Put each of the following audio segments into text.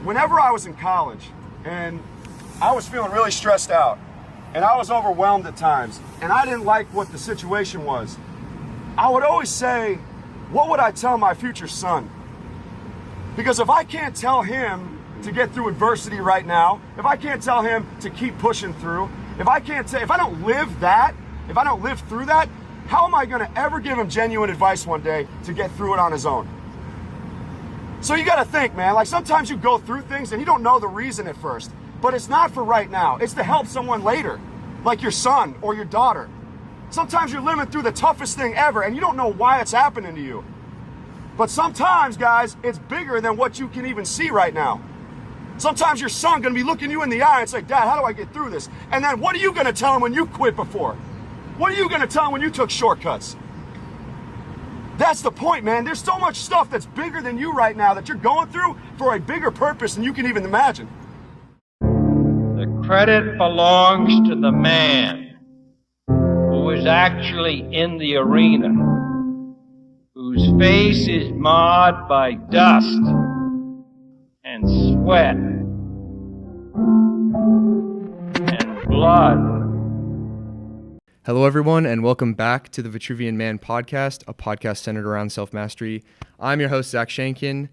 whenever I was in college and I was feeling really stressed out and I was overwhelmed at times and I didn't like what the situation was, I would always say, what would I tell my future son? Because if I can't tell him to get through adversity right now, if I can't tell him to keep pushing through, if I don't live that, if I don't live through that, how am I going to ever give him genuine advice one day to get through it on his own? So you got to think, man, like sometimes you go through things and you don't know the reason at first, but it's not for right now. It's to help someone later, like your son or your daughter. Sometimes you're living through the toughest thing ever and you don't know why it's happening to you. But sometimes, guys, it's bigger than what you can even see right now. Sometimes your son going to be looking you in the eye and say, Dad, how do I get through this? And then what are you going to tell him when you quit before? What are you going to tell him when you took shortcuts? That's the point, man. There's so much stuff that's bigger than you right now that you're going through for a bigger purpose than you can even imagine. The credit belongs to the man who is actually in the arena, whose face is marred by dust and sweat and blood. Hello, everyone, and welcome back to the Vitruvian Man podcast, a podcast centered around self-mastery. I'm your host, Zach Shankin.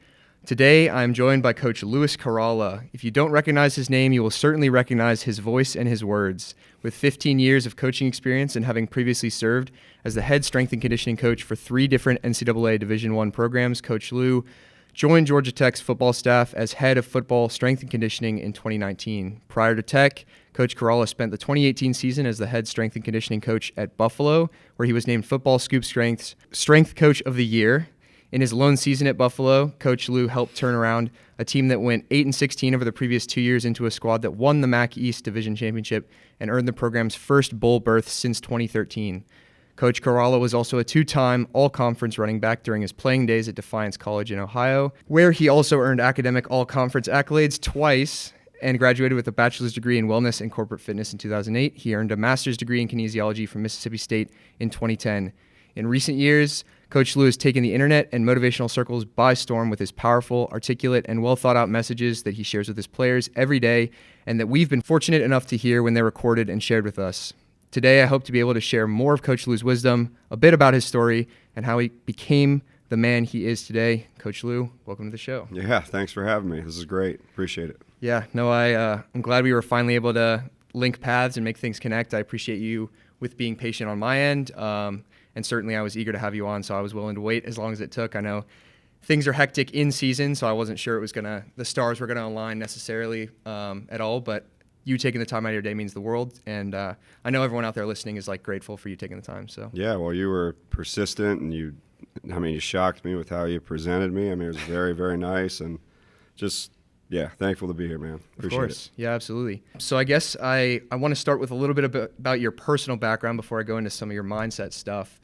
Today, I'm joined by Coach Lewis Caralla. If you don't recognize his name, you will certainly recognize his voice and his words. With 15 years of coaching experience and having previously served as the head strength and conditioning coach for 3 different NCAA Division I programs, Coach Lew joined Georgia Tech's football staff as head of football strength and conditioning in 2019. Prior to Tech, Coach Carala spent the 2018 season as the head strength and conditioning coach at Buffalo, where he was named Football Scoop Strength's Strength Coach of the Year. In his lone season at Buffalo, Coach Lew helped turn around a team that went 8-16 over the previous 2 years into a squad that won the MAC East Division Championship and earned the program's first bowl berth since 2013. Coach Carala was also a 2-time all-conference running back during his playing days at Defiance College in Ohio, where he also earned academic all-conference accolades twice and graduated with a bachelor's degree in wellness and corporate fitness in 2008. He earned a master's degree in kinesiology from Mississippi State in 2010. In recent years, Coach Lew has taken the internet and motivational circles by storm with his powerful, articulate, and well-thought-out messages that he shares with his players every day and that we've been fortunate enough to hear when they're recorded and shared with us. Today, I hope to be able to share more of Coach Lew's wisdom, a bit about his story, and how he became the man he is today. Coach Lew, welcome to the show. Yeah, thanks for having me. This is great. Appreciate it. Yeah, no, I'm glad we were finally able to link paths and make things connect. I appreciate you with being patient on my end, and certainly I was eager to have you on, so I was willing to wait as long as it took. I know things are hectic in season, so I wasn't sure the stars were gonna align necessarily at all, but you taking the time out of your day means the world, and I know everyone out there listening is grateful for you taking the time. So yeah, well, you were persistent, and you shocked me with how you presented me. It was very, very nice, and just thankful to be here, man. Appreciate Of course. it. Yeah, absolutely. So I guess I want to start with a little bit about your personal background before I go into some of your mindset stuff.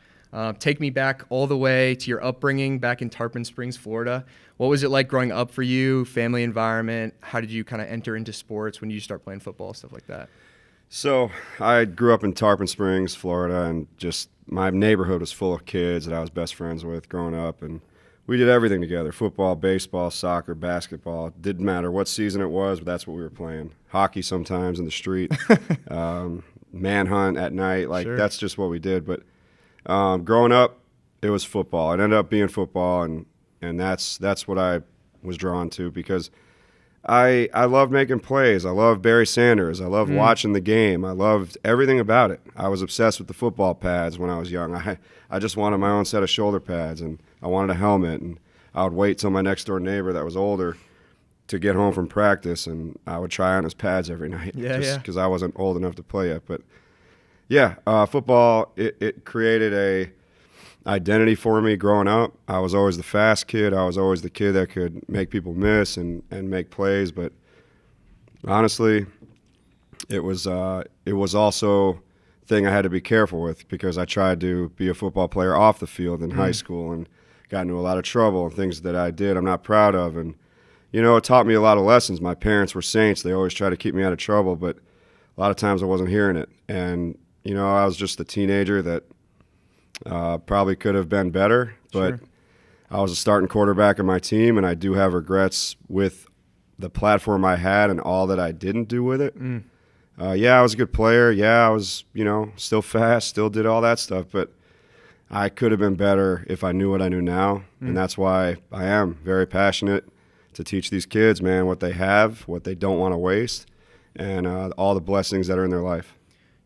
Take me back all the way to your upbringing back in Tarpon Springs, Florida. What was it like growing up for you, family environment? How did you kind of enter into sports? When did you start playing football, stuff like that? So I grew up in Tarpon Springs, Florida, and just my neighborhood was full of kids that I was best friends with growing up, and we did everything together: football, baseball, soccer, basketball. It didn't matter what season it was, but that's what we were playing. Hockey sometimes in the street, manhunt at night. Sure. That's just what we did. But growing up, it was football. It ended up being football, and that's what I was drawn to because I love making plays. I love Barry Sanders. I love watching the game. I loved everything about it. I was obsessed with the football pads when I was young. I just wanted my own set of shoulder pads, and I wanted a helmet. And I would wait till my next door neighbor that was older to get home from practice, and I would try on his pads every night because I wasn't old enough to play yet. But yeah, football, it created a identity for me growing up. I was always the fast kid. I was always the kid that could make people miss and make plays. But honestly, it was also a thing I had to be careful with because I tried to be a football player off the field in high school and got into a lot of trouble and things that I did I'm not proud of. And, it taught me a lot of lessons. My parents were saints. They always tried to keep me out of trouble, but a lot of times I wasn't hearing it. And, I was just a teenager that probably could have been better, but Sure. I was a starting quarterback of my team, and I do have regrets with the platform I had and all that I didn't do with it. Yeah, I was a good player. Yeah, I was, still fast, still did all that stuff. But I could have been better if I knew what I knew now. And that's why I am very passionate to teach these kids, man, what they have, what they don't want to waste, and all the blessings that are in their life.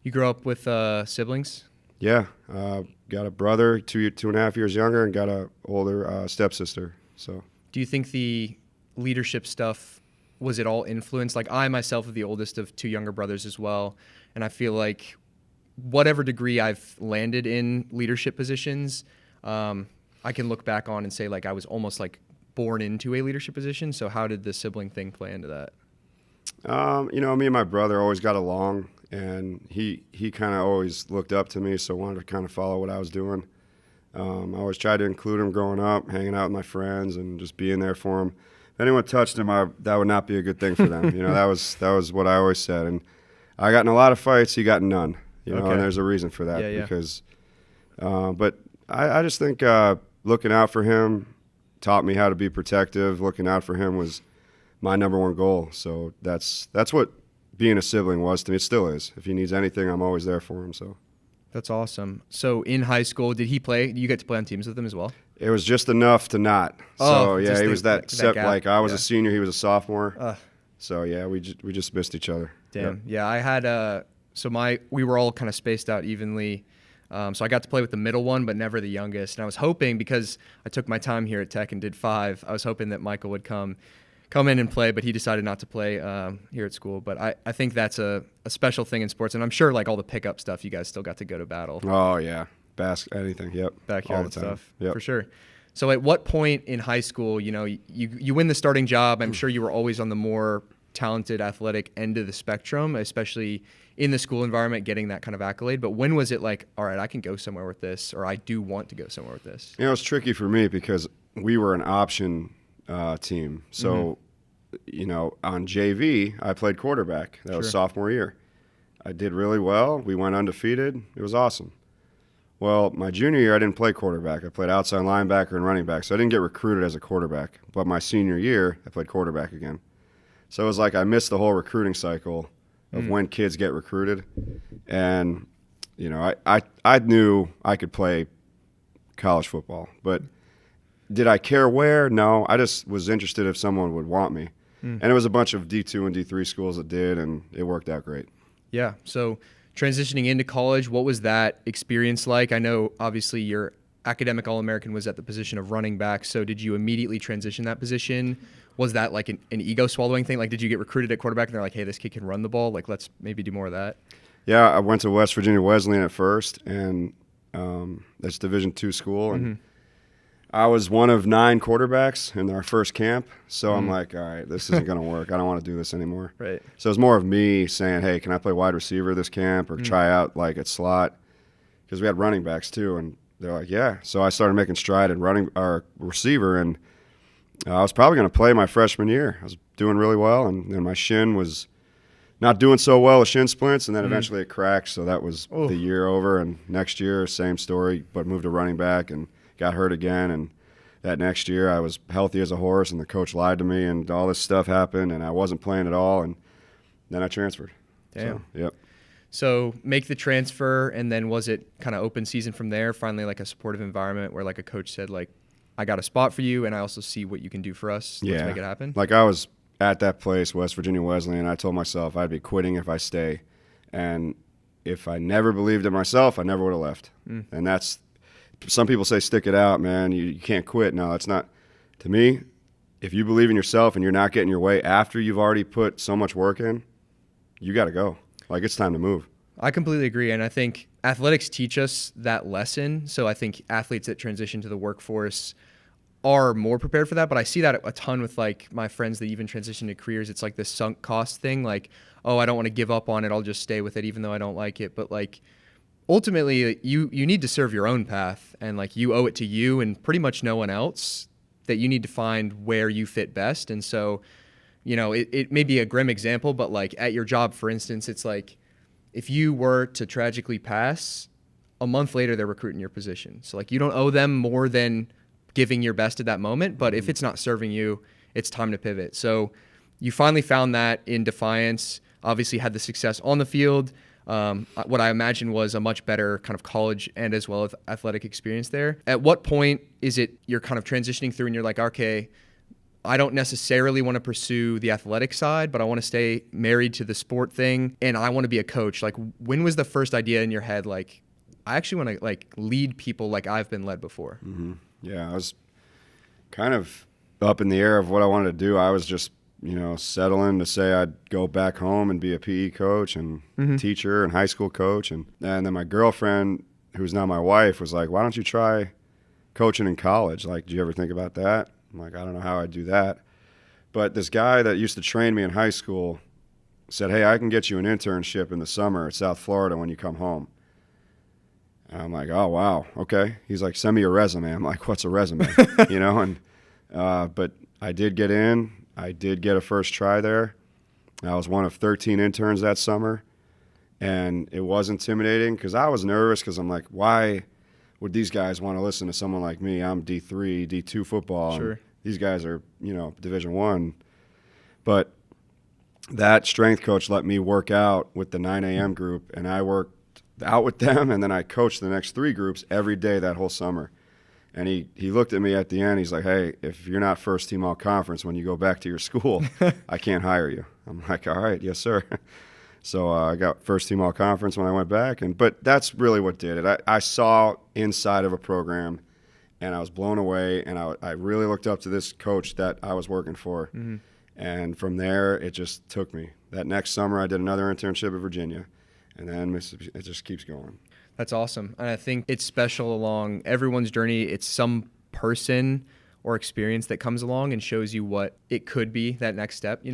You grew up with siblings? Yeah, got a brother 2.5 years younger, and got a older stepsister. So, do you think the leadership stuff, was it all influenced? Like, I myself am the oldest of 2 younger brothers as well, and I feel like whatever degree I've landed in leadership positions, I can look back on and say, like, I was almost like born into a leadership position. So how did the sibling thing play into that? Me and my brother always got along, and he kind of always looked up to me, so wanted to kind of follow what I was doing. I always tried to include him growing up, hanging out with my friends and just being there for him. If anyone touched him, that would not be a good thing for them. That was what I always said. And I got in a lot of fights, he got in none. And there's a reason for that. Because, but I just think looking out for him taught me how to be protective. Looking out for him was my number one goal. So that's what being a sibling was to me. It still is. If he needs anything, I'm always there for him. So that's awesome. So in high school, did he play? You get to play on teams with him as well? It was just enough to not. Oh, so yeah, he was that gap. like I was a senior, he was a sophomore. So yeah, we just missed each other. Damn. Yep. Yeah, I had we were all kind of spaced out evenly. So I got to play with the middle one, but never the youngest. And I was hoping, because I took my time here at Tech and did 5, I was hoping that Michael would come in and play, but he decided not to play here at school. But I think that's a special thing in sports. And I'm sure, like, all the pickup stuff, you guys still got to go to battle. Oh, yeah. anything, yep. Backyard all the time. stuff, yep. For sure. So at what point in high school, you win the starting job? I'm sure you were always on the more talented, athletic end of the spectrum, especially in the school environment, getting that kind of accolade. But when was it like, all right, I can go somewhere with this, or I do want to go somewhere with this? It was tricky for me because we were an option team. So, on JV, I played quarterback. That was sophomore year. I did really well. We went undefeated. It was awesome. Well, my junior year, I didn't play quarterback. I played outside linebacker and running back, so I didn't get recruited as a quarterback. But my senior year, I played quarterback again. So it was like I missed the whole recruiting cycle of when kids get recruited. And, I knew I could play college football. But did I care where? No. I just was interested if someone would want me. And it was a bunch of D2 and D3 schools that did, and it worked out great. Yeah. So transitioning into college, what was that experience like? I know, obviously, your academic All-American was at the position of running back. So did you immediately transition that position? Was that like an ego-swallowing thing? Like, did you get recruited at quarterback and they're like, hey, this kid can run the ball? Like, let's maybe do more of that? Yeah, I went to West Virginia Wesleyan at first, and that's Division II school. And I was one of 9 quarterbacks in our first camp. So I'm like, all right, this isn't going to work. I don't want to do this anymore. Right. So it was more of me saying, hey, can I play wide receiver this camp or try out like at slot? Because we had running backs too. And they're like, yeah. So I started making stride at running our receiver, and I was probably going to play my freshman year. I was doing really well, and then my shin was not doing so well with shin splints, and then eventually it cracked, so that was the year over. And next year, same story, but moved to running back and got hurt again. And that next year, I was healthy as a horse, and the coach lied to me, and all this stuff happened, and I wasn't playing at all, and then I transferred. Damn. So, yep. So make the transfer, and then was it kind of open season from there, finally like a supportive environment where like a coach said, like, I got a spot for you, and I also see what you can do for us. Let's make it happen. Like, I was at that place, West Virginia Wesleyan, I told myself I'd be quitting if I stay. And if I never believed in myself, I never would have left. And that's, some people say stick it out, man. You can't quit. No, it's not. To me, if you believe in yourself and you're not getting your way after you've already put so much work in, you got to go. Like, it's time to move. I completely agree, and I think athletics teach us that lesson. So I think athletes that transition to the workforce are more prepared for that, but I see that a ton with like my friends that even transition to careers. It's like this sunk cost thing, like, oh, I don't want to give up on it, I'll just stay with it even though I don't like it. But like, ultimately, you need to serve your own path, and like, you owe it to you and pretty much no one else that you need to find where you fit best. And so, it may be a grim example, but like at your job, for instance, it's like, if you were to tragically pass, a month later they're recruiting your position. So like, you don't owe them more than giving your best at that moment, but if it's not serving you, it's time to pivot. So you finally found that in Defiance, obviously had the success on the field. What I imagine was a much better kind of college and as well as athletic experience there. At what point is it you're kind of transitioning through and you're like, okay, I don't necessarily want to pursue the athletic side, but I want to stay married to the sport thing and I want to be a coach. Like, when was the first idea in your head, like, I actually want to like lead people like I've been led before? Mm-hmm. Yeah, I was kind of up in the air of what I wanted to do. I was just, settling to say I'd go back home and be a PE coach and teacher and high school coach. And then my girlfriend, who's now my wife, was like, why don't you try coaching in college? Like, do you ever think about that? I'm like, I don't know how I'd do that. But this guy that used to train me in high school said, hey, I can get you an internship in the summer at South Florida when you come home. And I'm like, oh, wow, okay. He's like, send me your resume. I'm like, what's a resume? But I did get in. I did get a first try there. I was one of 13 interns that summer, and it was intimidating because I was nervous because I'm like, why would these guys want to listen to someone like me? I'm D3, D2 football. Sure. And these guys are, Division I. But that strength coach let me work out with the 9 a.m. group, and I worked out with them, and then I coached the next 3 groups every day that whole summer. And he looked at me at the end. He's like, hey, if you're not first team all conference when you go back to your school, I can't hire you. I'm like, all right, yes, sir. So I got first team all conference when I went back. But that's really what did it. I saw inside of a program, and I was blown away. And I really looked up to this coach that I was working for. Mm-hmm. And from there, it just took me. That next summer, I did another internship at Virginia. And then Mississippi, it just keeps going. That's awesome. And I think it's special along everyone's journey. It's some person or experience that comes along and shows you what it could be, that next step,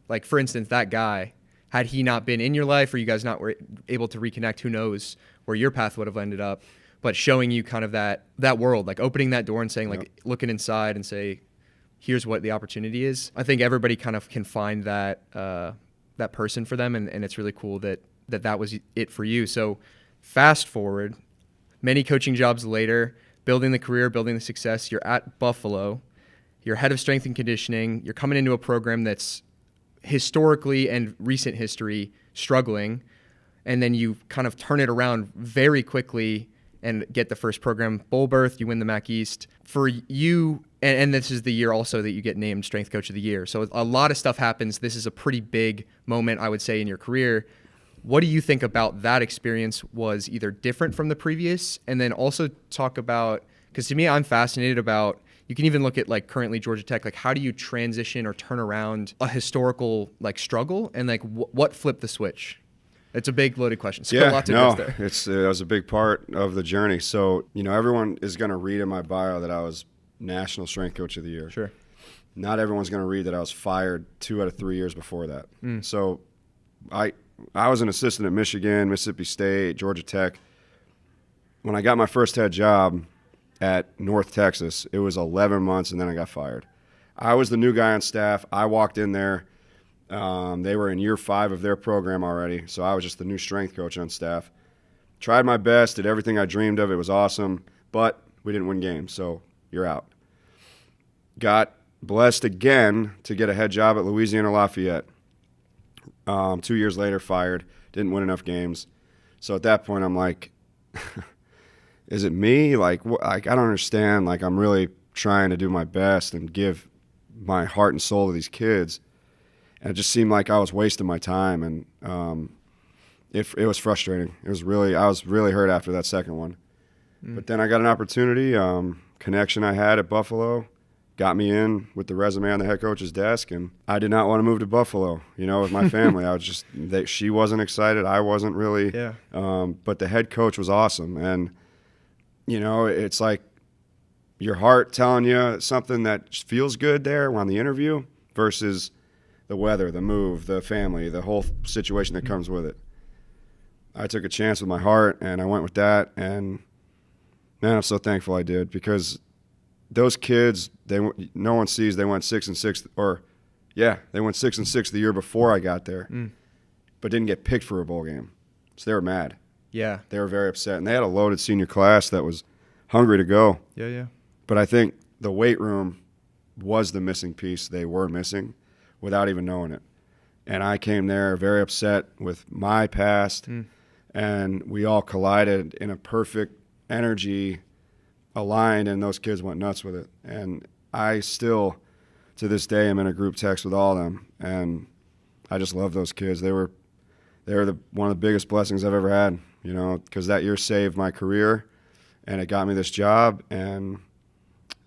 Like, for instance, that guy, had he not been in your life or you guys not were able to reconnect, who knows where your path would have ended up. But showing you kind of that world, like opening that door and saying, like, looking inside and say, here's what the opportunity is. I think everybody kind of can find that person for them. And it's really cool that was it for you. So fast forward, many coaching jobs later, building the career, building the success, you're at Buffalo, you're head of strength and conditioning, you're coming into a program that's historically and recent history struggling, and then you kind of turn it around very quickly and get the first program bowl berth, you win the MAC East. For you, and this is the year also that you get named Strength Coach of the Year. So a lot of stuff happens. This is a pretty big moment, I would say, in your career. What do you think about that experience was either different from the previous? And then also talk about, because to me, I'm fascinated about, you can even look at like currently Georgia Tech, like how do you transition or turn around a historical like struggle and like what flipped the switch? It's a big loaded question. So a lot to address there. It was a big part of the journey. So, everyone is going to read in my bio that I was National Strength Coach of the Year. Sure. Not everyone's going to read that I was fired 2 out of 3 years before that. So I was an assistant at Michigan, Mississippi State, Georgia Tech. When I got my first head job at North Texas, it was 11 months, and then I got fired. I was the new guy on staff. I walked in there. They were in year 5 of their program already, so I was just the new strength coach on staff. Tried my best, did everything I dreamed of. It was awesome, but we didn't win games, so you're out. Got blessed again to get a head job at Louisiana Lafayette. 2 years later, fired, didn't win enough games. So at that point, I'm like, is it me? Like, I don't understand. Like, I'm really trying to do my best and give my heart and soul to these kids. And it just seemed like I was wasting my time. And it was frustrating. I was really hurt after that second one. But then I got an opportunity, connection I had at Buffalo, got me in with the resume on the head coach's desk, and I did not want to move to Buffalo, with my family. I was just, she wasn't excited. I wasn't really. Yeah. But the head coach was awesome. And, it's like your heart telling you something that feels good there on the interview versus the weather, the move, the family, the whole situation that comes with it. I took a chance with my heart, and I went with that. And, man, I'm so thankful I did, because those kids, no one sees they went 6-6, they went 6-6 the year before I got there, but didn't get picked for a bowl game. So they were mad. Yeah. They were very upset. And they had a loaded senior class that was hungry to go. Yeah. But I think the weight room was the missing piece they were missing. without even knowing it. And I came there very upset with my past, and we all collided in a perfect energy aligned, and those kids went nuts with it. And I still, to this day, am in a group text with all of them, and I just love those kids. They were one of the biggest blessings I've ever had, you know, because that year saved my career, and it got me this job, and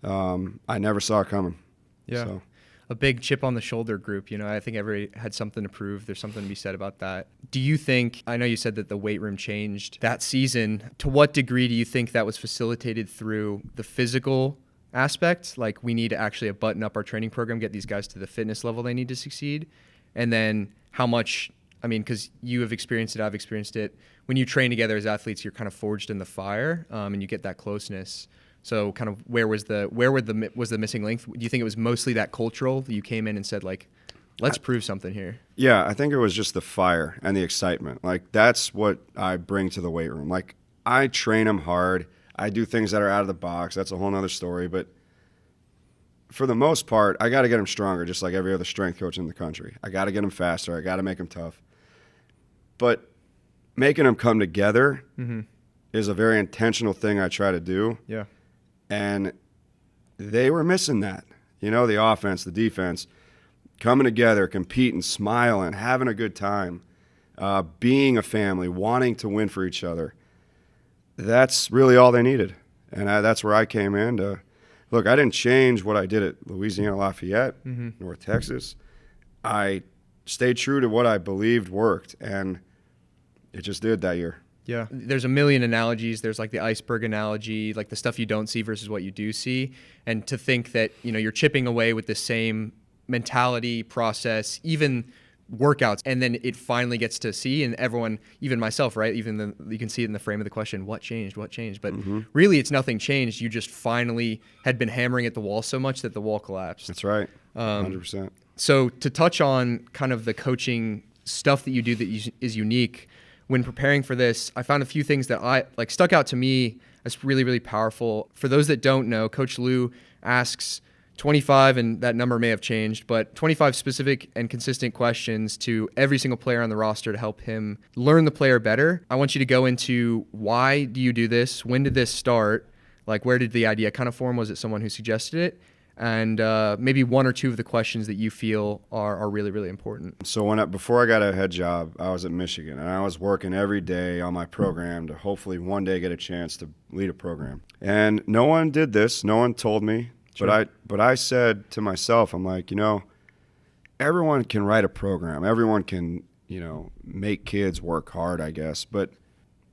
I never saw it coming. Yeah. So. A big chip on the shoulder group. You know, I think everybody had something to prove. There's something to be said about that. Do you think, I know you said that the weight room changed that season. To what degree do you think that was facilitated through the physical aspect? Like, we need to actually button up our training program, get these guys to the fitness level they need to succeed. And then how much, I mean, because you have experienced it, I've experienced it. When you train together as athletes, you're kind of forged in the fire, and you get that closeness. So kind of where was the missing link? Do you think it was mostly that cultural? You came in and said, like, let's prove something here? Yeah, I think it was just the fire and the excitement. Like, that's what I bring to the weight room. Like, I train them hard. I do things that are out of the box. That's a whole nother story. But for the most part, I got to get them stronger, just like every other strength coach in the country. I got to get them faster. I got to make them tough. But making them come together is a very intentional thing I try to do. Yeah. And they were missing that. You know, the offense, the defense, coming together, competing, smiling, having a good time, being a family, wanting to win for each other. That's really all they needed. And that's where I came in to, look, I didn't change what I did at Louisiana Lafayette, North Texas. I stayed true to what I believed worked, and it just did that year. Yeah. There's a million analogies. There's like the iceberg analogy, like the stuff you don't see versus what you do see. And to think that, you know, you're chipping away with the same mentality, process, even workouts, and then it finally gets to see, and everyone, even myself, right? Even you can see it in the frame of the question, what changed? But really it's nothing changed. You just finally had been hammering at the wall so much that the wall collapsed. That's right. 100%. So to touch on kind of the coaching stuff that you do that is unique, when preparing for this, I found a few things that stuck out to me as really, really powerful. For those that don't know, Coach Lew asks 25, and that number may have changed, but 25 specific and consistent questions to every single player on the roster to help him learn the player better. I want you to go into, why do you do this? When did this start? Like, where did the idea kind of form? Was it someone who suggested it? And maybe one or two of the questions that you feel are really, really important. So before I got a head job, I was at Michigan, and I was working every day on my program to hopefully one day get a chance to lead a program. And no one did this. No one told me. Sure. But I said to myself, I'm like, you know, everyone can write a program. Everyone can, you know, make kids work hard, I guess. But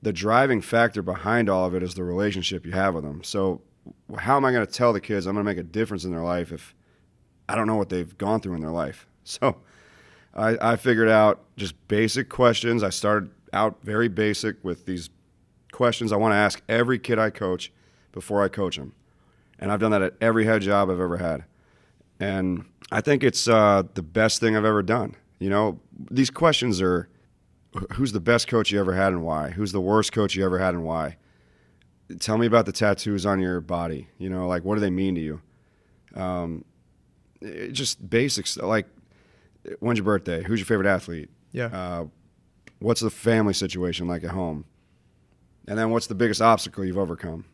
the driving factor behind all of it is the relationship you have with them. So how am I going to tell the kids I'm going to make a difference in their life if I don't know what they've gone through in their life? So I figured out just basic questions. I started out very basic with these questions I want to ask every kid I coach before I coach them. And I've done that at every head job I've ever had. And I think it's the best thing I've ever done. You know, these questions are, who's the best coach you ever had and why? Who's the worst coach you ever had and why? Tell me about the tattoos on your body. You know, like, what do they mean to you? Just basics, like, when's your birthday? Who's your favorite athlete? Yeah. What's the family situation like at home? And then what's the biggest obstacle you've overcome?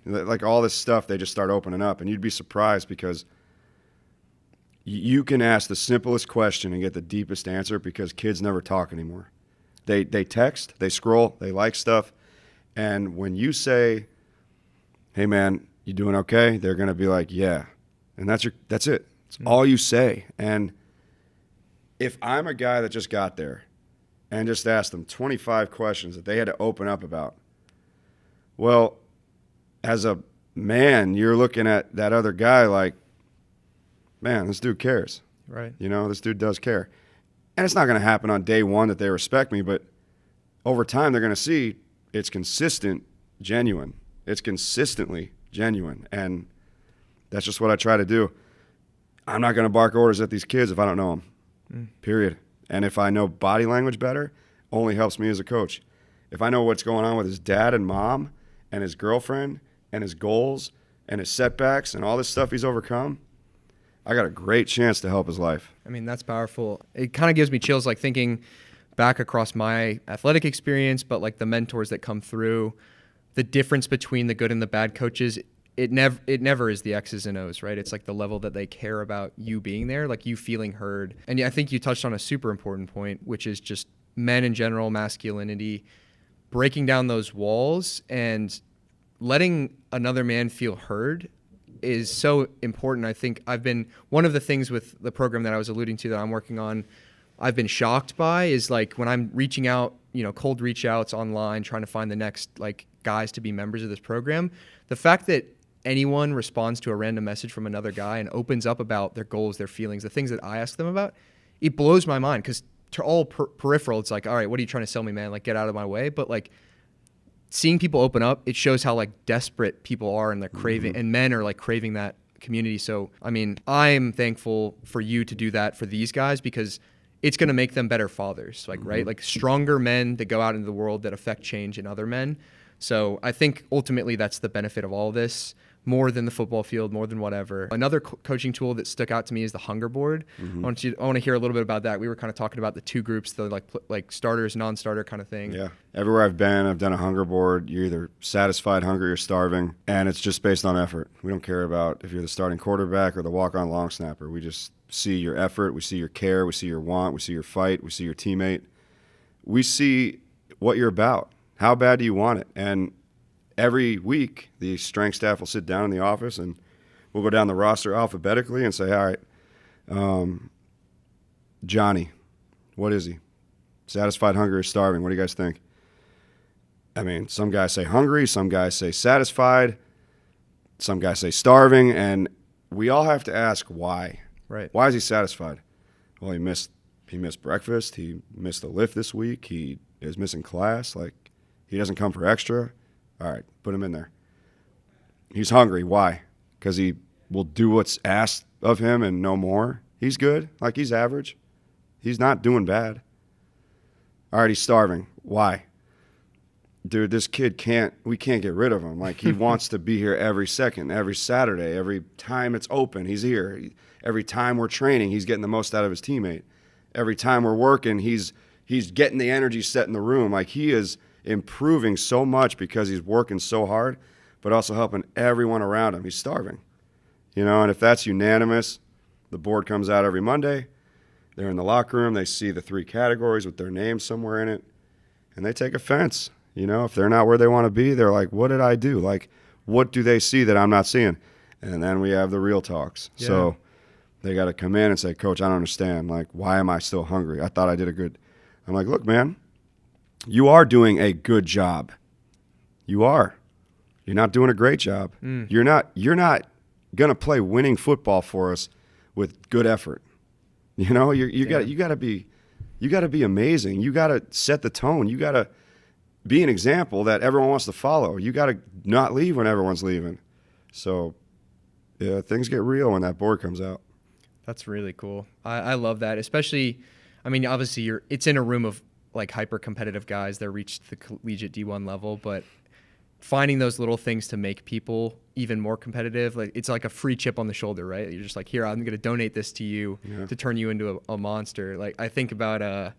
Like, all this stuff, they just start opening up, and you'd be surprised because you can ask the simplest question and get the deepest answer because kids never talk anymore. They text, they scroll, they like stuff. And when you say, hey, man, you doing okay? They're going to be like, yeah. And that's it. It's all you say. And if I'm a guy that just got there and just asked them 25 questions that they had to open up about, well, as a man, you're looking at that other guy like, man, this dude cares. Right. You know, this dude does care. And it's not going to happen on day one that they respect me, but over time they're going to see it's consistent, genuine. It's consistently genuine. And that's just what I try to do. I'm not going to bark orders at these kids if I don't know them, period. And if I know body language better, only helps me as a coach. If I know what's going on with his dad and mom and his girlfriend and his goals and his setbacks and all this stuff he's overcome, I got a great chance to help his life. I mean, that's powerful. It kind of gives me chills, like thinking back across my athletic experience, but like the mentors that come through, the difference between the good and the bad coaches, it never is the X's and O's, right? It's like the level that they care about you being there, like you feeling heard. And I think you touched on a super important point, which is just men in general, masculinity, breaking down those walls and letting another man feel heard is so important. I think one of the things with the program that I was alluding to that I'm working on, I've been shocked by is like when I'm reaching out, cold reach outs online, trying to find the next like guys to be members of this program. The fact that anyone responds to a random message from another guy and opens up about their goals, their feelings, the things that I ask them about, it blows my mind because to all peripheral, it's like, all right, what are you trying to sell me, man? Like, get out of my way. But like seeing people open up, it shows how like desperate people are and they're craving, and men are like craving that community. So, I mean, I'm thankful for you to do that for these guys because it's going to make them better fathers, like, right? Like stronger men that go out into the world that affect change in other men. So I think ultimately that's the benefit of all of this, more than the football field, more than whatever. Another coaching tool that stuck out to me is the hunger board. I want to hear a little bit about that. We were kind of talking about the two groups, the like starters, non-starter kind of thing. Yeah. Everywhere I've been, I've done a hunger board. You're either satisfied, hungry, or starving, and it's just based on effort. We don't care about if you're the starting quarterback or the walk-on long snapper. We just see your effort. We see your care. We see your want. We see your fight. We see your teammate. We see what you're about. How bad do you want it? And every week, the strength staff will sit down in the office and we'll go down the roster alphabetically and say, all right, Johnny, what is he? Satisfied, hungry, or starving? What do you guys think? I mean, some guys say hungry, some guys say satisfied, some guys say starving, and we all have to ask why. Right. Why is he satisfied? Well, he missed breakfast. He missed a lift this week. He is missing class. Like, he doesn't come for extra. All right, put him in there. He's hungry. Why? Because he will do what's asked of him and no more. He's good. Like, he's average. He's not doing bad. All right, he's starving. Why? Dude, this kid we can't get rid of him. Like, he wants to be here every second, every Saturday, every time it's open, he's here. Every time we're training, he's getting the most out of his teammate. Every time we're working, he's getting the energy set in the room. Like, he is improving so much because he's working so hard, but also helping everyone around him. He's starving. And if that's unanimous, the board comes out every Monday. They're in the locker room. They see the 3 categories with their name somewhere in it, and they take offense. If they're not where they want to be, they're like, what did I do? Like, what do they see that I'm not seeing? And then we have the real talks. Yeah. So they got to come in and say, Coach, I don't understand. Like, why am I still hungry? I thought I did a good. I'm like, look, man, you are doing a good job. You are. You're not doing a great job. You're not going to play winning football for us with good effort. You got to be amazing. You got to set the tone. You got to be an example that everyone wants to follow. You got to not leave when everyone's leaving. So, yeah, things get real when that board comes out. That's really cool. I love that. Especially, I mean, obviously it's in a room of like hyper competitive guys that reached the collegiate D1 level, but finding those little things to make people even more competitive, like it's like a free chip on the shoulder, right? You're just like, here, I'm going to donate this to you to turn you into a monster. Like, I think about,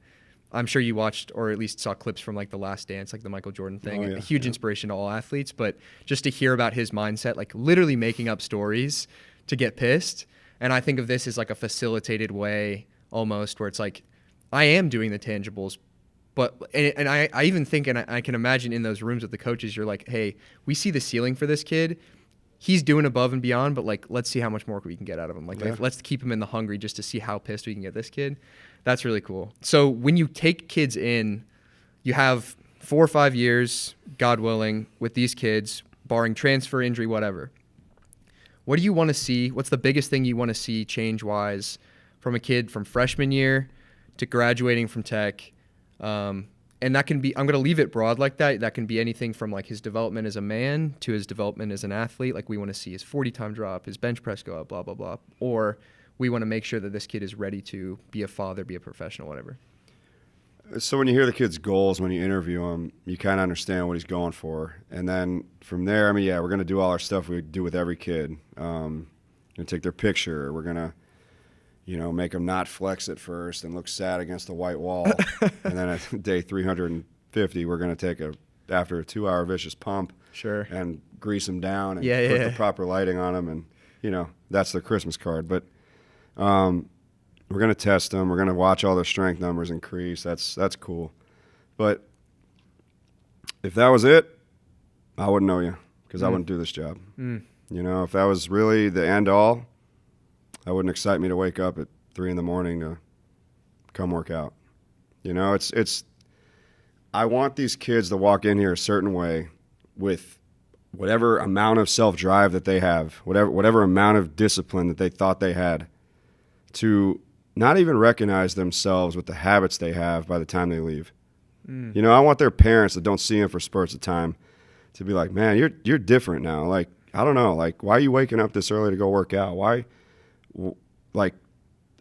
I'm sure you watched or at least saw clips from like The Last Dance, like the Michael Jordan thing. A huge inspiration to all athletes, but just to hear about his mindset, like literally making up stories to get pissed. And I think of this as like a facilitated way almost where it's like, I am doing the tangibles, but and I even think, and I can imagine in those rooms with the coaches, you're like, hey, we see the ceiling for this kid. He's doing above and beyond, but like, let's see how much more we can get out of him. Like, let's keep him in the hungry just to see how pissed we can get this kid. That's really cool. So when you take kids in, you have 4 or 5 years, God willing, with these kids, barring transfer, injury, whatever. What do you want to see? What's the biggest thing you want to see change-wise from a kid from freshman year to graduating from tech? And that can be, I'm going to leave it broad like that. That can be anything from like his development as a man to his development as an athlete. Like, we want to see his 40-time drop, his bench press go up, blah, blah, blah. Or we want to make sure that this kid is ready to be a father, be a professional, whatever. So when you hear the kid's goals, when you interview him, you kind of understand what he's going for. And then from there, I mean, yeah, we're going to do all our stuff we do with every kid. gonna take their picture. We're gonna, make them not flex at first and look sad against the white wall. And then at day 350, we're gonna take after a 2-hour vicious pump. Sure. And grease them down and put the proper lighting on them, and that's their Christmas card. But we're gonna test them. We're gonna watch all their strength numbers increase. That's cool. But if that was it, I wouldn't know you because I wouldn't do this job. If that was really the end all, that wouldn't excite me to wake up at 3 a.m. to come work out. It's. I want these kids to walk in here a certain way with whatever amount of self-drive that they have, whatever amount of discipline that they thought they had, to not even recognize themselves with the habits they have by the time they leave. I want their parents that don't see them for spurts of time to be like, man, you're different now. Like, I don't know, like, why are you waking up this early to go work out? Why? Like,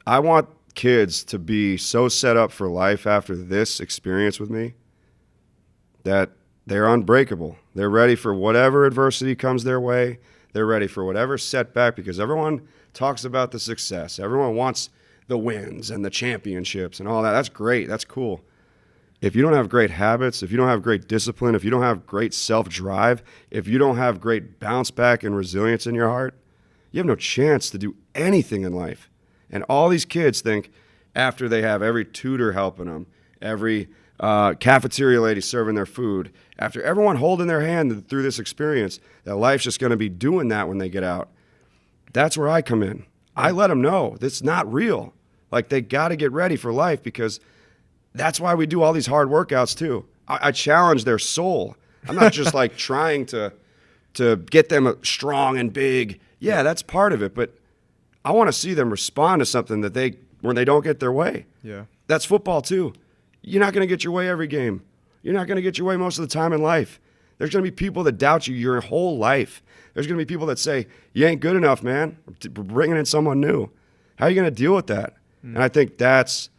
I want kids to be so set up for life after this experience with me that they're unbreakable. They're ready for whatever adversity comes their way. They're ready for whatever setback, because everyone talks about the success. Everyone wants the wins and the championships and all that. That's great. That's cool. If you don't have great habits, if you don't have great discipline, if you don't have great self-drive, if you don't have great bounce back and resilience in your heart, you have no chance to do anything in life. And all these kids think after they have every tutor helping them, every cafeteria lady serving their food, after everyone holding their hand through this experience, that life's just going to be doing that when they get out. That's where I come in. I let them know that's not real. Like, they got to get ready for life, because that's why we do all these hard workouts too. I challenge their soul. I'm not just like trying to get them strong and big. Yeah, that's part of it, but I want to see them respond to something when they don't get their way. Yeah. That's football too. You're not going to get your way every game. You're not going to get your way most of the time in life. There's going to be people that doubt you your whole life. There's going to be people that say, you ain't good enough, man. We're bringing in someone new. How are you going to deal with that? And I think that's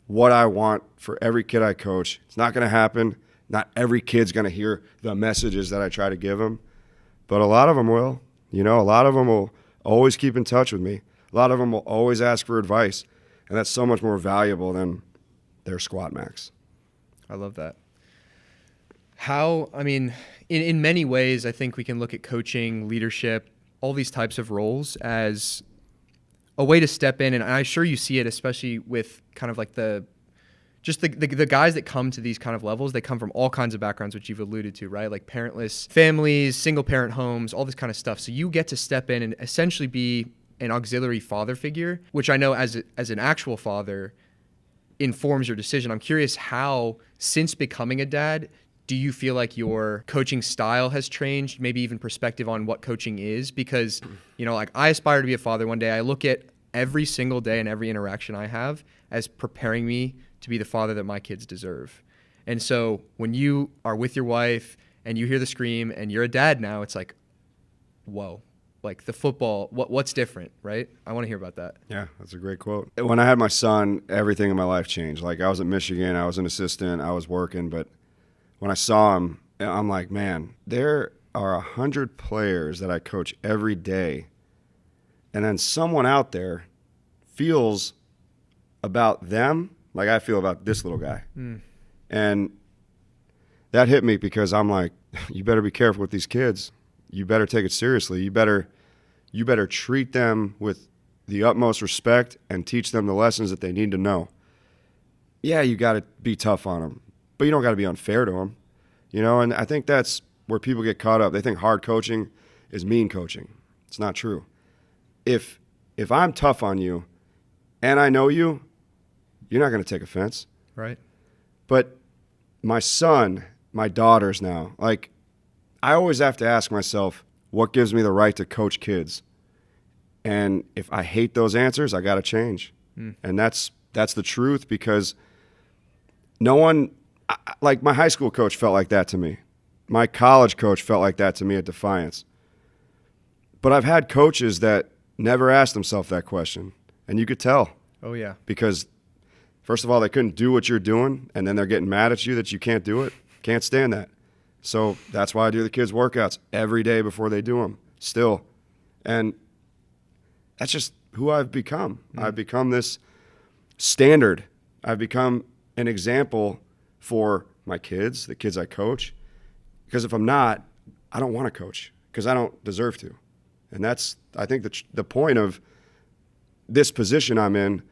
what I want for every kid I coach. It's not going to happen. Not every kid's going to hear the messages that I try to give them, but a lot of them will. A lot of them will always keep in touch with me. A lot of them will always ask for advice, and that's so much more valuable than their squat max. I love that. In many ways, I think we can look at coaching, leadership, all these types of roles as a way to step in, and I'm sure you see it, especially with kind of like the guys that come to these kind of levels. They come from all kinds of backgrounds, which you've alluded to, right? Like parentless families, single parent homes, all this kind of stuff. So you get to step in and essentially be an auxiliary father figure, which I know as an actual father informs your decision. I'm curious how, since becoming a dad, do you feel like your coaching style has changed, maybe even perspective on what coaching is? Because, like, I aspire to be a father one day. I look at every single day and every interaction I have as preparing me to be the father that my kids deserve. And so when you are with your wife and you hear the scream and you're a dad now, it's like, whoa, like the football, what's different, right? I want to hear about that. Yeah, that's a great quote. When I had my son, everything in my life changed. Like, I was at Michigan, I was an assistant, I was working, but when I saw him, I'm like, man, there are 100 players that I coach every day, and then someone out there feels about them like I feel about this little guy. And that hit me, because I'm like, you better be careful with these kids. You better take it seriously. You better treat them with the utmost respect and teach them the lessons that they need to know. Yeah, you got to be tough on them, but you don't got to be unfair to them. And I think that's where people get caught up. They think hard coaching is mean coaching. It's not true. If I'm tough on you and I know you, you're not going to take offense. Right. But my son, my daughters now, like, I always have to ask myself, what gives me the right to coach kids? And if I hate those answers, I got to change. And that's the truth, because no one, like, my high school coach felt like that to me. My college coach felt like that to me at Defiance. But I've had coaches that never asked themselves that question. And you could tell. Oh, yeah. Because, first of all, they couldn't do what you're doing, and then they're getting mad at you that you can't do it. Can't stand that. So that's why I do the kids' workouts every day before they do them, still. And that's just who I've become. I've become this standard. I've become an example for my kids, the kids I coach. Because if I'm not, I don't want to coach because I don't deserve to. And that's, I think, the point of this position I'm in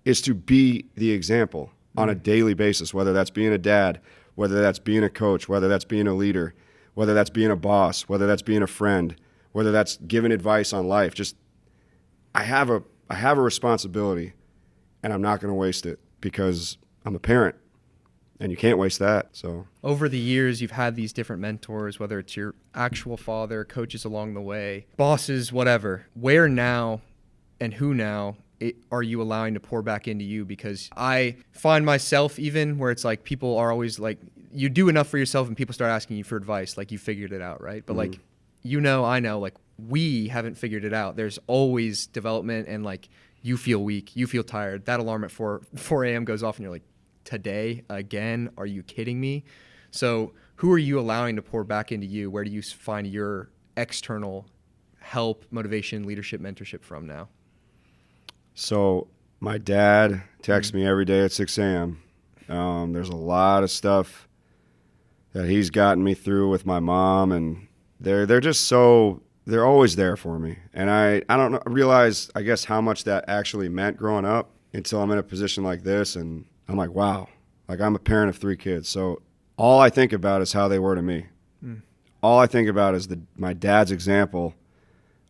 is to be the example on a daily basis, whether that's being a dad, whether that's being a coach, whether that's being a leader, whether that's being a boss, whether that's being a friend, whether that's giving advice on life. Just I have a responsibility, and I'm not going to waste it because I'm a parent, and you can't waste that. So over the years, you've had these different mentors, whether it's your actual father, coaches along the way, bosses, whatever. Where now and who now are you allowing to pour back into you? Because I find myself even where it's like people are always like, you do enough for yourself and people start asking you for advice, like you figured it out, right? But like, I know, like we haven't figured it out. There's always development, and like you feel weak, you feel tired. That alarm at 4 a.m. goes off and you're like, today again? Are you kidding me? So who are you allowing to pour back into you? Where do you find your external help, motivation, leadership, mentorship from now? So my dad texts me every day at 6 a.m. There's a lot of stuff that he's gotten me through with my mom, and they're just they're always there for me. And I don't realize, I guess, how much that actually meant growing up until I'm in a position like this, and I'm like, wow, like I'm a parent of 3 kids. So all I think about is how they were to me. All I think about is my dad's example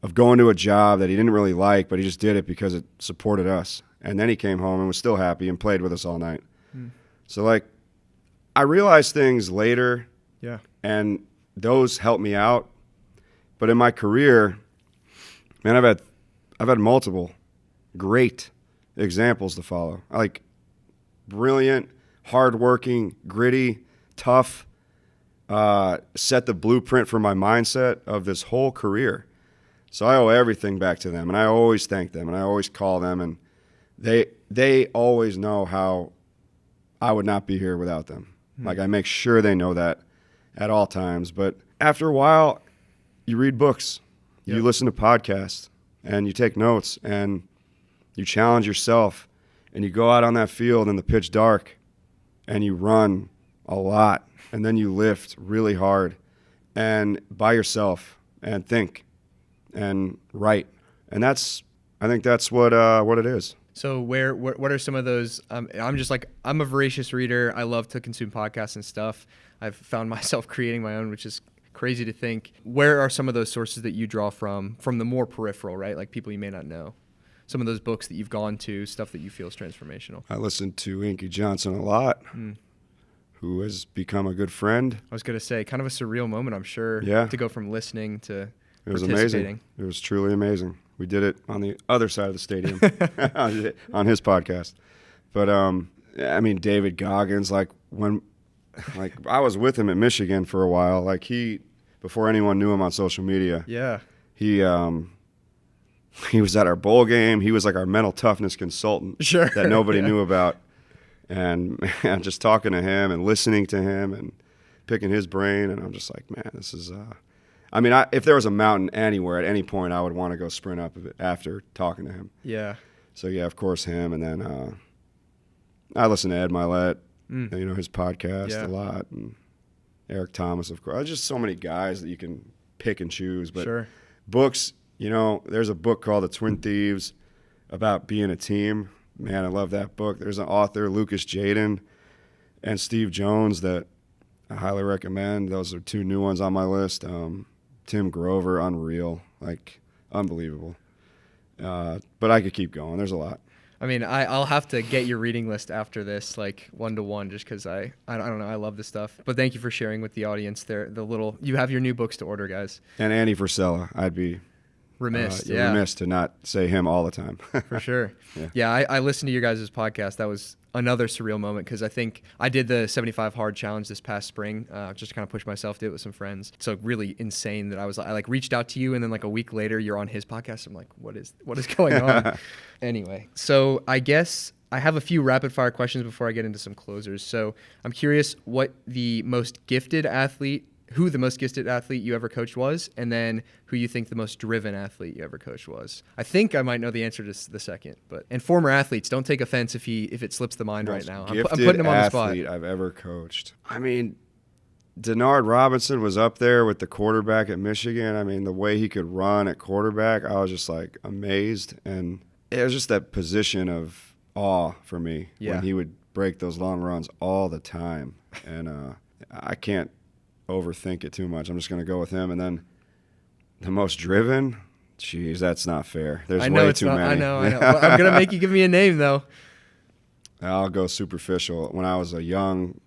of going to a job that he didn't really like, but he just did it because it supported us. And then he came home and was still happy and played with us all night. So like, I realized things later, and those helped me out. But in my career, man, I've had multiple great examples to follow. Like brilliant, hardworking, gritty, tough, set the blueprint for my mindset of this whole career. So I owe everything back to them, and I always thank them, and I always call them, and they always know how I would not be here without them. Like I make sure they know that at all times. But after a while, you read books, you listen to podcasts, and you take notes, and you challenge yourself, and you go out on that field in the pitch dark, and you run a lot, and then you lift really hard, and by yourself, and think, and write, and I think that's what it is. So what are some of those? I'm a voracious reader. I love to consume podcasts and stuff. I've found myself creating my own, which is crazy to think. Where are some of those sources that you draw from the more peripheral, right? Like people you may not know. Some of those books that you've gone to, stuff that you feel is transformational. I listen to Inky Johnson a lot, who has become a good friend. I was going to say, kind of a surreal moment, I'm sure, to go from listening to It was amazing. It was truly amazing. We did it on the other side of the stadium on his podcast. But, I mean, David Goggins, like I was with him at Michigan for a while. Like before anyone knew him on social media. Yeah. He was at our bowl game. He was like our mental toughness consultant that nobody knew about. And man, just talking to him and listening to him and picking his brain. And I'm just like, man, this is, I mean, if there was a mountain anywhere at any point, I would want to go sprint up it after talking to him. Yeah. So yeah, of course him. And then, I listen to Ed Milet, his podcast a lot, and Eric Thomas, of course. Just so many guys that you can pick and choose. But books, there's a book called The Twin Thieves about being a team. Man, I love that book. There's an author, Lucas Jaden and Steve Jones, that I highly recommend. Those are 2 new ones on my list. Tim Grover, unreal, like unbelievable. But I could keep going. There's a lot. I mean, I'll have to get your reading list after this, like 1-to-1, just because I don't know, I love this stuff. But thank you for sharing with the audience there. You have your new books to order, guys. And Andy Frisella, I'd be remiss to not say him all the time. For sure. Yeah, I listened to your guys' podcast. That was another surreal moment because I think I did the 75 hard challenge this past spring, just to kind of push myself, did it with some friends. So really insane that I reached out to you, and then like a week later you're on his podcast. I'm like, what is going on? Anyway, so I guess I have a few rapid fire questions before I get into some closers. So I'm curious what the most gifted athlete who the most gifted athlete you ever coached was, and then who you think the most driven athlete you ever coached was. I think I might know the answer to the second, and former athletes, don't take offense if it slips the mind right now. I'm putting him on the spot. Athlete I've ever coached. I mean, Denard Robinson was up there with the quarterback at Michigan. I mean, the way he could run at quarterback, I was just like amazed, and it was just that position of awe for me when he would break those long runs all the time, and I can't overthink it too much. I'm just going to go with him. And then the most driven, geez, that's not fair. There's way too many. I know. Well, I'm going to make you give me a name, though. I'll go superficial. When I was a young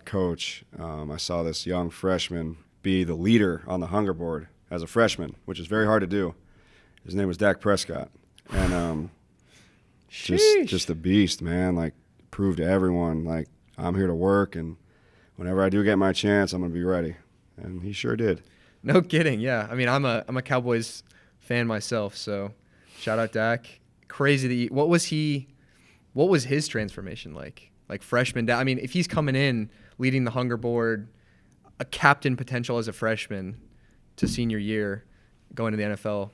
coach, I saw this young freshman be the leader on the hunger board as a freshman, which is very hard to do. His name was Dak Prescott. And just a beast, man. Like, proved to everyone, like, I'm here to work, and whenever I do get my chance, I'm going to be ready. And he sure did. No kidding, yeah. I mean, I'm a Cowboys fan myself, so shout out Dak. Crazy what was his transformation like? Like freshman, I mean, if he's coming in, leading the hunger board, a captain potential as a freshman to senior year, going to the NFL.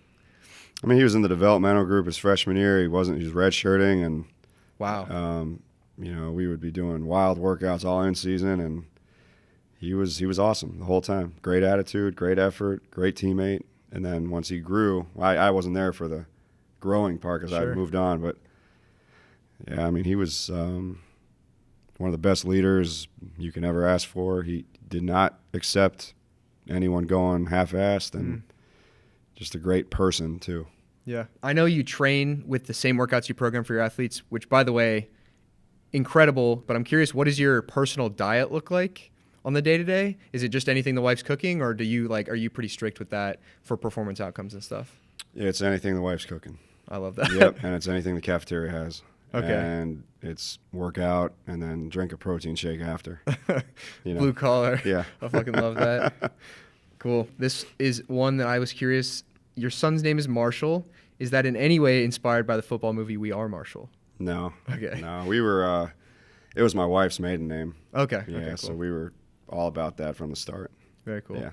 I mean, he was in the developmental group his freshman year. He was redshirting, and wow. We would be doing wild workouts all in season, and he was awesome the whole time. Great attitude, great effort, great teammate. And then once he grew, I wasn't there for the growing part because I had moved on. But yeah, I mean, he was one of the best leaders you can ever ask for. He did not accept anyone going half-assed, and just a great person too. Yeah, I know you train with the same workouts you program for your athletes, which, by the way, incredible. But I'm curious, what does your personal diet look like on the day-to-day? Is it just anything the wife's cooking, or are you pretty strict with that for performance outcomes and stuff? Yeah, it's anything the wife's cooking. I love that. Yep, and it's anything the cafeteria has. Okay. And it's workout and then drink a protein shake after. Blue collar. Yeah. I fucking love that. Cool. This is one that I was curious. Your son's name is Marshall. Is that in any way inspired by the football movie We Are Marshall? No. Okay. No, we were, it was my wife's maiden name. Okay. Yeah, okay, cool. So we were all about that from the start. Very cool. Yeah.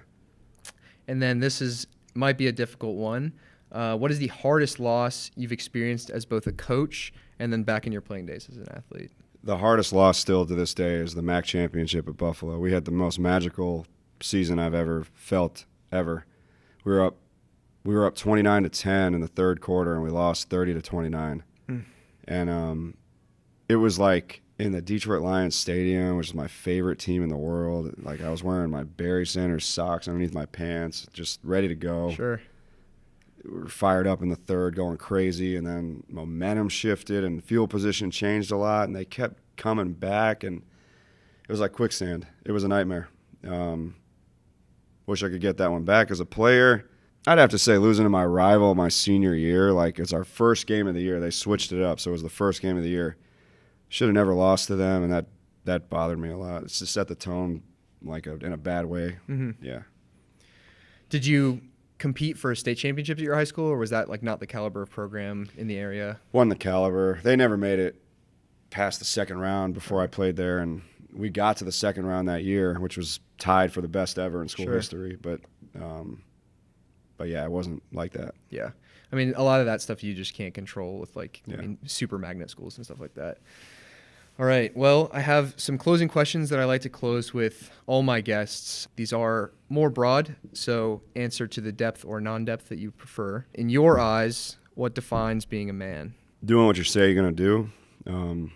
And then might be a difficult one. What is the hardest loss you've experienced as both a coach and then back in your playing days as an athlete? The hardest loss still to this day is the MAC championship at Buffalo. We had the most magical season I've ever felt ever. We were up 29-10 in the third quarter, and we lost 30-29. And it was like in the Detroit Lions Stadium, which is my favorite team in the world. Like, I was wearing my Barry Sanders socks underneath my pants, just ready to go. Sure. We were fired up in the third, going crazy, and then momentum shifted and field position changed a lot, and they kept coming back, and it was like quicksand. It was a nightmare. Wish I could get that one back as a player. I'd have to say losing to my rival my senior year, like it's our first game of the year. They switched it up, so it was the first game of the year. Should have never lost to them, and that bothered me a lot. It's just set the tone in a bad way. Mm-hmm. Yeah. Did you compete for a state championship at your high school, or was that not the caliber of program in the area? Won the caliber. They never made it past the second round before I played there, and we got to the second round that year, which was tied for the best ever in school history. But yeah, it wasn't like that. Yeah. I mean, a lot of that stuff you just can't control with super magnet schools and stuff like that. All right. Well, I have some closing questions that I like to close with all my guests. These are more broad, so answer to the depth or non-depth that you prefer. In your eyes, what defines being a man? Doing what you say you're going to do.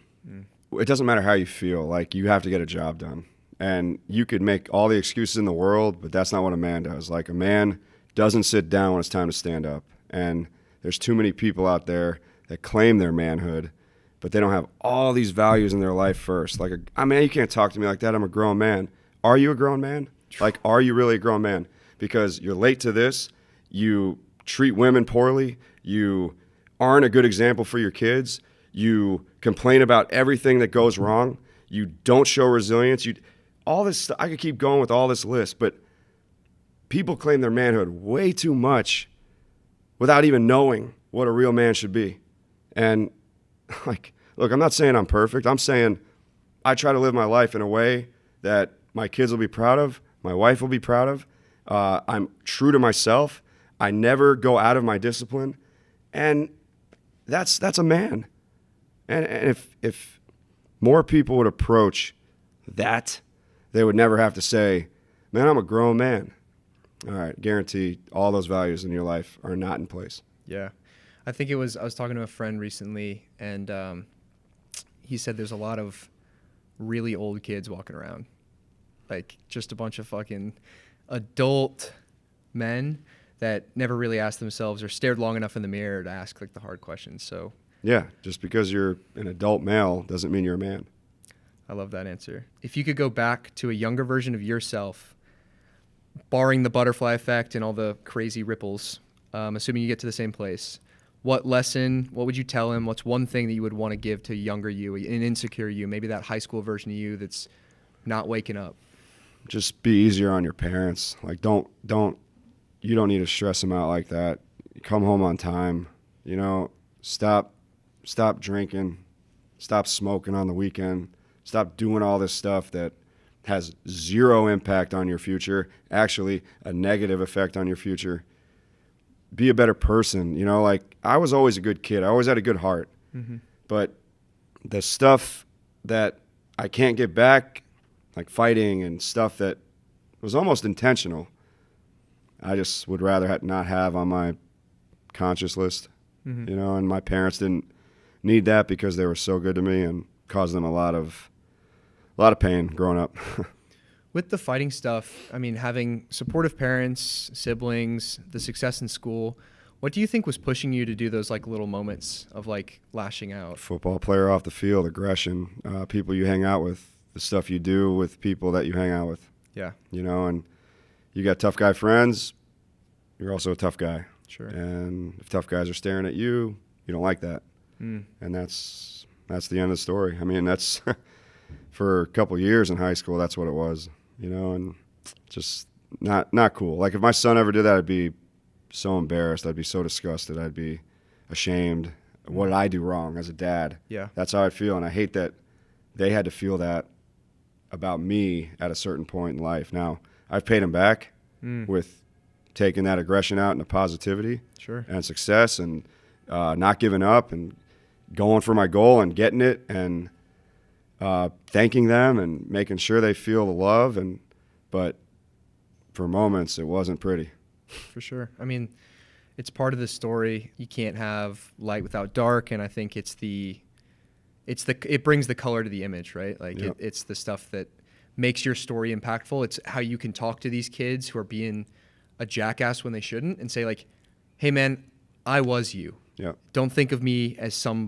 It doesn't matter how you feel. Like, you have to get a job done. And you could make all the excuses in the world, but that's not what a man does. Like, a man doesn't sit down when it's time to stand up. And there's too many people out there that claim their manhood, but they don't have all these values in their life first. Like, you can't talk to me like that. I'm a grown man. Are you a grown man? Like, are you really a grown man? Because you're late to this. You treat women poorly. You aren't a good example for your kids. You complain about everything that goes wrong. You don't show resilience. All this stuff. I could keep going with all this list, but people claim their manhood way too much without even knowing what a real man should be. And look, I'm not saying I'm perfect. I'm saying I try to live my life in a way that my kids will be proud of. My wife will be proud of. I'm true to myself. I never go out of my discipline. And that's a man. And if more people would approach that, they would never have to say, man, I'm a grown man. All right, guarantee all those values in your life are not in place. Yeah. I think I was talking to a friend recently, and he said there's a lot of really old kids walking around. Like, just a bunch of fucking adult men that never really asked themselves or stared long enough in the mirror to ask, like, the hard questions. So yeah, just because you're an adult male doesn't mean you're a man. I love that answer. If you could go back to a younger version of yourself, barring the butterfly effect and all the crazy ripples, assuming you get to the same place, what would you tell him? What's one thing that you would want to give to younger you, an insecure you, maybe that high school version of you that's not waking up? Just be easier on your parents. Like, you don't need to stress them out like that. Come home on time. Stop drinking. Stop smoking on the weekend. Stop doing all this stuff that has zero impact on your future, actually a negative effect on your future. Be a better person. Like, I was always a good kid. I always had a good heart. Mm-hmm. But the stuff that I can't get back, like fighting and stuff that was almost intentional, I just would rather not have on my conscious list. Mm-hmm. And my parents didn't need that because they were so good to me and caused them a lot of pain growing up. With the fighting stuff, I mean, having supportive parents, siblings, the success in school, what do you think was pushing you to do those like little moments of like lashing out? Football player off the field, aggression, people you hang out with, the stuff you do with people that you hang out with. Yeah. And you got tough guy friends, you're also a tough guy. Sure. And if tough guys are staring at you, you don't like that. And that's the end of the story. I mean, that's for a couple years in high school, that's what it was, and just not cool. Like, if my son ever did that, I'd be so embarrassed. I'd be so disgusted. I'd be ashamed. What did I do wrong as a dad? Yeah. That's how I'd feel. And I hate that they had to feel that about me at a certain point in life. Now, I've paid them back with taking that aggression out into positivity. Sure. And success, and not giving up and going for my goal and getting it, and thanking them and making sure they feel the love. But for moments, it wasn't pretty. For sure. I mean, it's part of the story. You can't have light without dark, and I think it brings the color to the image, right? Like, yep. It's the stuff that makes your story impactful. It's how you can talk to these kids who are being a jackass when they shouldn't, and say, like, hey man, I was you. Yep. Don't think of me as some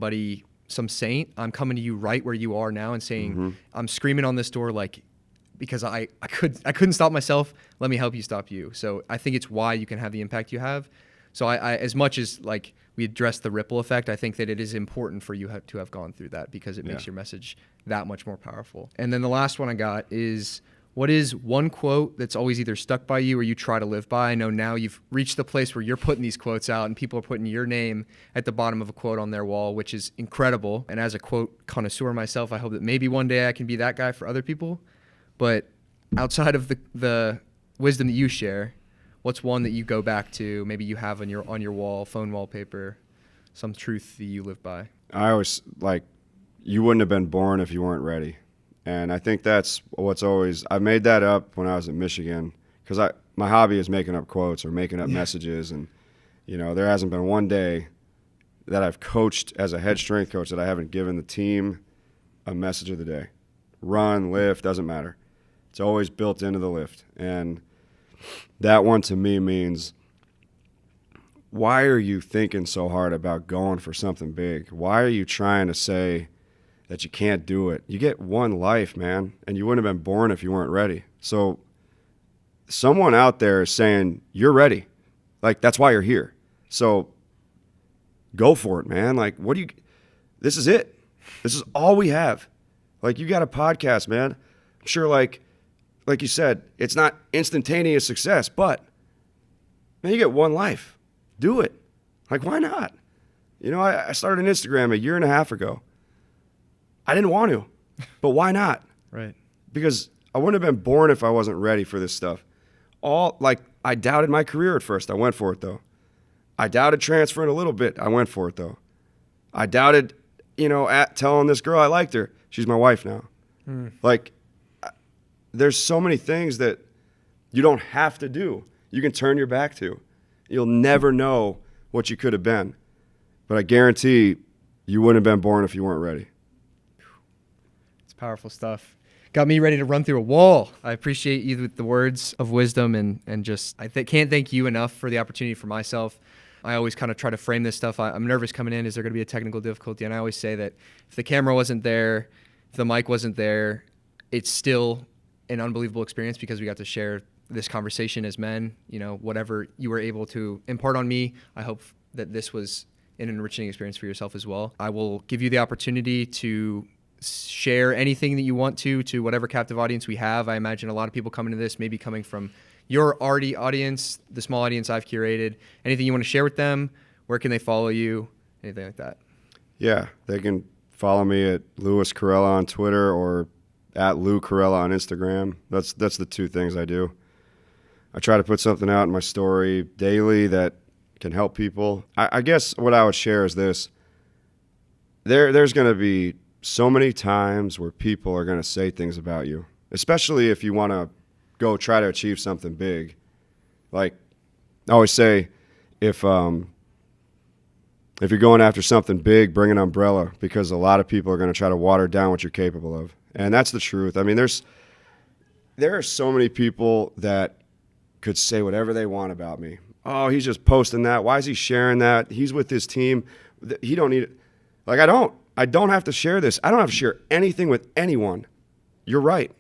saint. I'm coming to you right where you are now and saying, I'm screaming on this door, like, because I couldn't stop myself. Let me help you stop you. So I think it's why you can have the impact you have. So I as much as like we address the ripple effect, I think that it is important for you to have gone through that, because it makes your message that much more powerful. And then the last one I got is, what is one quote that's always either stuck by you or you try to live by? I know now you've reached the place where you're putting these quotes out and people are putting your name at the bottom of a quote on their wall, which is incredible. And as a quote connoisseur myself, I hope that maybe one day I can be that guy for other people. But outside of the wisdom that you share, what's one that you go back to, maybe you have on your wall, phone wallpaper, some truth that you live by? I always, like, you wouldn't have been born if you weren't ready. And I think that's what's always, I made that up when I was in Michigan, because my hobby is making up quotes or making up messages. And, there hasn't been one day that I've coached as a head strength coach that I haven't given the team a message of the day. Run, lift, doesn't matter. It's always built into the lift. And that one to me means, why are you thinking so hard about going for something big? Why are you trying to say that you can't do it? You get one life, man, and you wouldn't have been born if you weren't ready. So someone out there is saying, you're ready. Like, that's why you're here. So go for it, man. Like, this is it. This is all we have. Like, you got a podcast, man. I'm sure, like you said, it's not instantaneous success, but, man, you get one life. Do it. Like, why not? I started an Instagram a year and a half ago. I didn't want to, but why not? Right. Because I wouldn't have been born if I wasn't ready for this stuff. I doubted my career at first. I went for it, though. I doubted transferring a little bit. I went for it, though. I doubted, at telling this girl I liked her. She's my wife now. There's so many things that you don't have to do. You can turn your back to. You'll never know what you could have been. But I guarantee you wouldn't have been born if you weren't ready. It's powerful stuff. Got me ready to run through a wall. I appreciate you with the words of wisdom and just can't thank you enough for the opportunity for myself. I always kind of try to frame this stuff. I'm nervous coming in. Is there going to be a technical difficulty? And I always say that if the camera wasn't there, if the mic wasn't there, it's still an unbelievable experience because we got to share this conversation as men. Whatever you were able to impart on me, I hope that this was an enriching experience for yourself as well. I will give you the opportunity to share anything that you want to whatever captive audience we have. I imagine a lot of people coming to this, maybe coming from your already audience, the small audience I've curated. Anything you want to share with them? Where can they follow you? Anything like that? Yeah, they can follow me at Lewis Caralla on Twitter or at Lew Caralla on Instagram. That's the two things I do. I try to put something out in my story daily that can help people. I guess what I would share is this. There's going to be so many times where people are going to say things about you, especially if you want to go try to achieve something big. Like I always say, if you're going after something big, bring an umbrella, because a lot of people are going to try to water down what you're capable of. And that's the truth. I mean, there are so many people that could say whatever they want about me. Oh, he's just posting that. Why is he sharing that? He's with his team. He don't need it. Like, I don't have to share this. I don't have to share anything with anyone. You're right.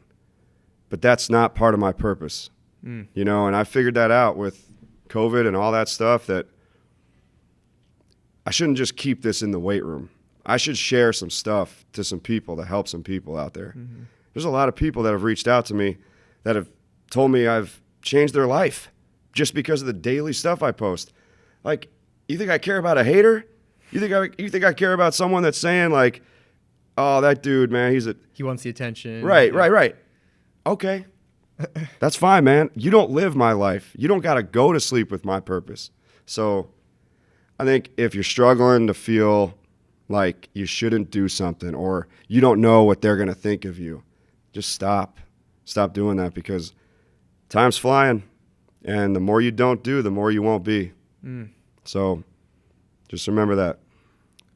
But that's not part of my purpose. And I figured that out with COVID and all that stuff, that I shouldn't just keep this in the weight room. I should share some stuff to some people to help some people out there. Mm-hmm. There's a lot of people that have reached out to me that have told me I've changed their life just because of the daily stuff I post. Like, you think I care about a hater? You think I care about someone that's saying, like, oh, that dude, man, he wants the attention. Right. Okay. That's fine, man. You don't live my life. You don't got to go to sleep with my purpose. So I think if you're struggling to feel like you shouldn't do something, or you don't know what they're going to think of you, just stop doing that, because time's flying, and the more you don't do, the more you won't be. So just remember that.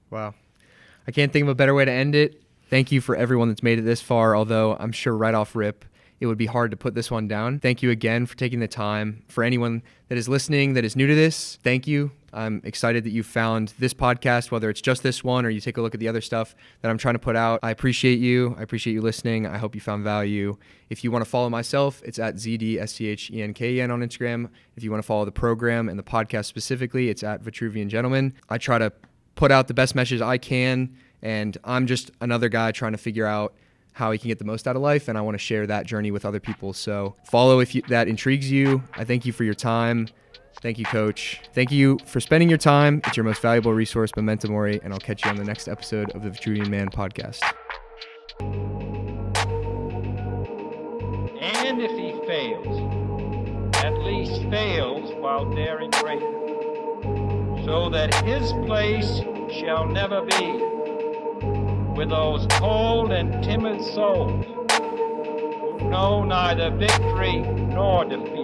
Wow. I can't think of a better way to end it. Thank you for everyone that's made it this far, although I'm sure right off rip, it would be hard to put this one down. Thank you again for taking the time. For anyone that is listening that is new to this, thank you. I'm excited that you found this podcast, whether it's just this one or you take a look at the other stuff that I'm trying to put out. I appreciate you. I appreciate you listening. I hope you found value. If you want to follow myself, it's at ZDSCHENKEN on Instagram. If you want to follow the program and the podcast specifically, it's at Vitruvian Gentleman. I try to put out the best message I can, and I'm just another guy trying to figure out how he can get the most out of life, and I want to share that journey with other people. So follow if that intrigues you. I thank you for your time. Thank you, Coach. Thank you for spending your time. It's your most valuable resource, Memento Mori, and I'll catch you on the next episode of the Vitruvian Man podcast. And if he fails, at least fails while daring greater, so that his place shall never be with those cold and timid souls who know neither victory nor defeat.